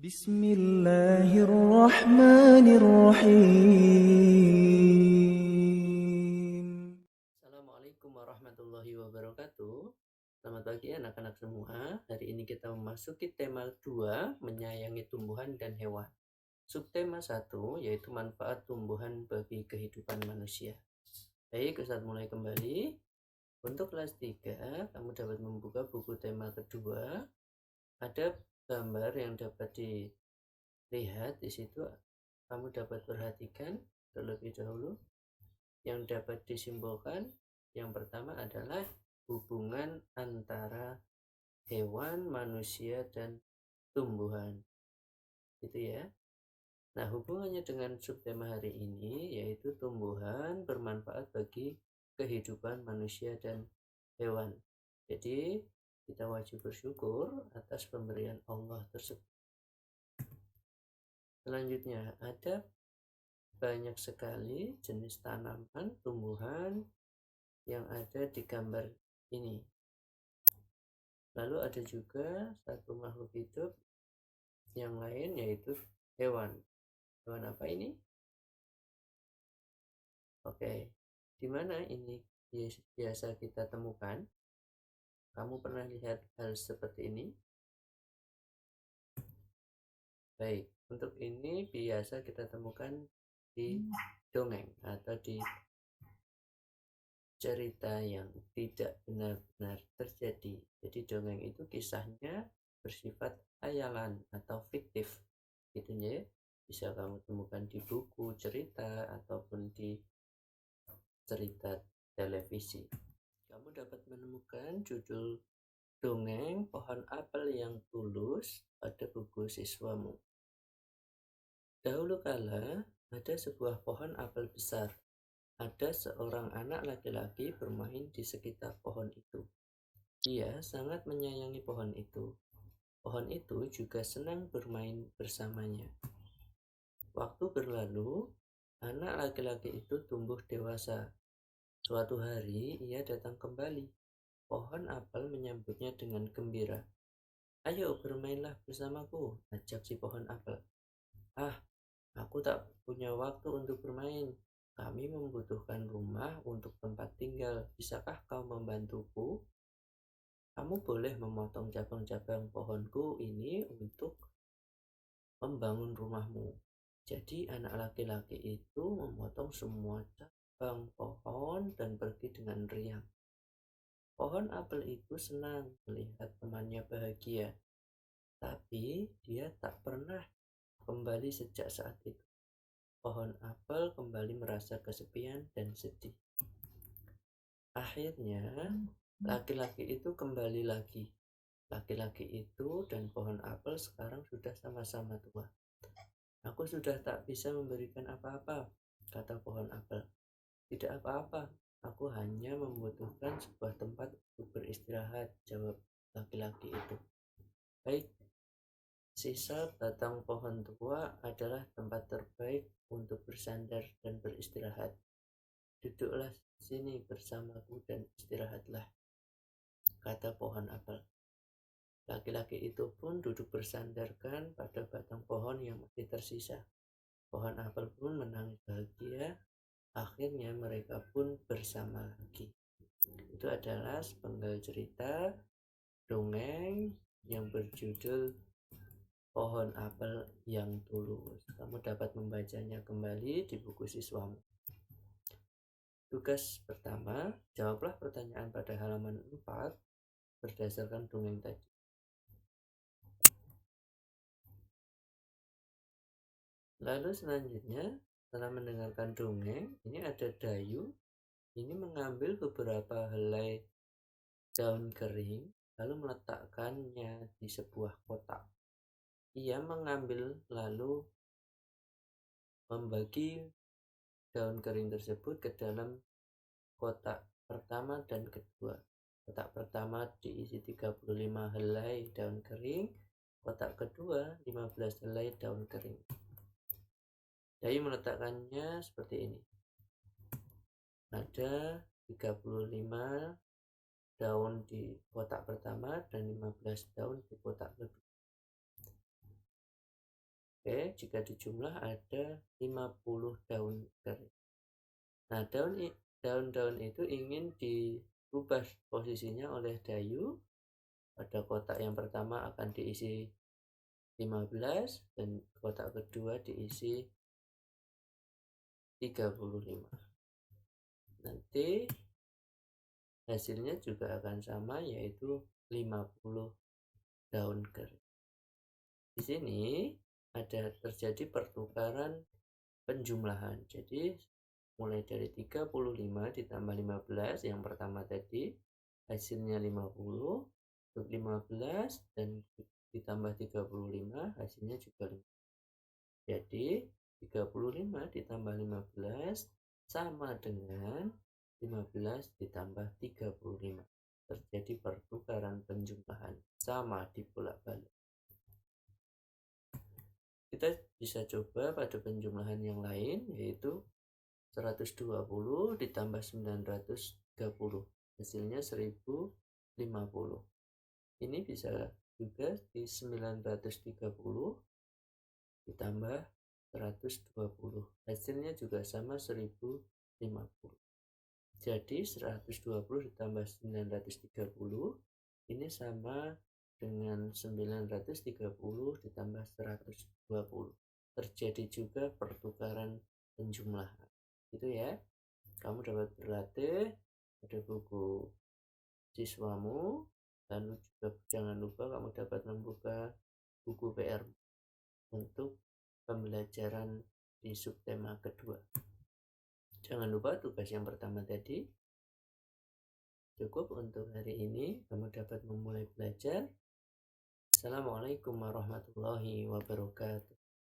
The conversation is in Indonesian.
Bismillahirrahmanirrahim. Assalamualaikum warahmatullahi wabarakatuh. Selamat pagi anak-anak semua. Hari ini kita memasuki tema 2, menyayangi tumbuhan dan hewan. Subtema 1 yaitu manfaat tumbuhan bagi kehidupan manusia. Baik, Ustaz mulai kembali. Untuk kelas 3, kamu dapat membuka buku tema kedua. Ada gambar yang dapat dilihat di situ. Kamu dapat perhatikan terlebih dahulu. Yang dapat disimbolkan yang pertama adalah hubungan antara hewan, manusia, dan tumbuhan. Gitu ya. Nah, hubungannya dengan subtema hari ini yaitu tumbuhan bermanfaat bagi kehidupan manusia dan hewan. Jadi, kita wajib bersyukur atas pemberian Allah tersebut. Selanjutnya, ada banyak sekali jenis tanaman, tumbuhan yang ada di gambar ini. Lalu ada juga satu makhluk hidup yang lain yaitu hewan. Hewan apa ini? Oke, di mana ini biasa kita temukan? Kamu pernah lihat hal seperti ini? Baik, untuk ini biasa kita temukan di dongeng atau di cerita yang tidak benar-benar terjadi. Jadi dongeng itu kisahnya bersifat khayalan atau fiktif. Gitu ya. Bisa kamu temukan di buku cerita ataupun di cerita televisi. Kamu dapat menemukan judul dongeng Pohon Apel yang Tulus pada buku siswamu. Dahulu kala ada sebuah pohon apel besar. Ada seorang anak laki-laki bermain di sekitar pohon itu. Ia sangat menyayangi pohon itu. Pohon itu juga senang bermain bersamanya. Waktu berlalu, anak laki-laki itu tumbuh dewasa. Suatu hari ia datang kembali. Pohon apel menyambutnya dengan gembira. Ayo bermainlah bersamaku, ajak si pohon apel. Ah, aku tak punya waktu untuk bermain. Kami membutuhkan rumah untuk tempat tinggal. Bisakah kau membantuku? Kamu boleh memotong cabang-cabang pohonku ini untuk membangun rumahmu. Jadi anak laki-laki itu memotong semua cabang pohon dan pergi dengan riang. Pohon apel itu senang melihat temannya bahagia, tapi dia tak pernah kembali sejak saat itu. Pohon apel kembali merasa kesepian dan sedih. Akhirnya, laki-laki itu kembali lagi. Laki-laki itu dan pohon apel sekarang sudah sama-sama tua. Aku sudah tak bisa memberikan apa-apa, kata pohon apel. Tidak apa-apa, aku hanya membutuhkan sebuah tempat untuk beristirahat, jawab laki-laki itu. Baik, sisa batang pohon tua adalah tempat terbaik untuk bersandar dan beristirahat. Duduklah sini bersamaku dan istirahatlah, kata pohon apel. Laki-laki itu pun duduk bersandarkan pada batang pohon yang masih tersisa. Pohon apel pun menangis bahagia. Akhirnya mereka pun bersama lagi. Itu adalah sepenggal cerita dongeng yang berjudul Pohon Apel yang Tulus. Kamu dapat membacanya kembali di buku siswamu. Tugas pertama, jawablah pertanyaan pada halaman 4 berdasarkan dongeng tadi. Lalu selanjutnya, setelah mendengarkan dongeng, ini ada Dayu. Ini mengambil beberapa helai daun kering, lalu meletakkannya di sebuah kotak. Ia mengambil lalu membagi daun kering tersebut ke dalam kotak pertama dan kedua. Kotak pertama diisi 35 helai daun kering, kotak kedua 15 helai daun kering. Dayu meletakkannya seperti ini. Ada 35 daun di kotak pertama dan 15 daun di kotak kedua. Oke, jika dijumlah ada 50 daun kering. Nah, daun-daun itu ingin dirubah posisinya oleh Dayu. Pada kotak yang pertama akan diisi 15 dan kotak kedua diisi 35. Nanti hasilnya juga akan sama, yaitu 50 daun kering. Di sini ada terjadi pertukaran penjumlahan. Jadi mulai dari 35 ditambah 15 yang pertama tadi hasilnya 50, untuk 15 dan ditambah 35 hasilnya juga 5. Jadi 35 ditambah 15 sama dengan 15 ditambah 35. Terjadi pertukaran penjumlahan, sama dibolak-balik. Kita bisa coba pada penjumlahan yang lain, yaitu 120 ditambah 930, hasilnya 1050. Ini bisa juga di 930 ditambah 120, hasilnya juga sama 1050. Jadi 120 ditambah 930 ini sama dengan 930 ditambah 120. Terjadi juga pertukaran penjumlahan. Gitu ya. Kamu dapat berlatih pada buku siswamu, dan juga jangan lupa kamu dapat membuka buku PR untuk pembelajaran di subtema kedua. Jangan lupa tugas yang pertama tadi. Cukup untuk hari ini, kamu dapat memulai belajar. Assalamualaikum warahmatullahi wabarakatuh.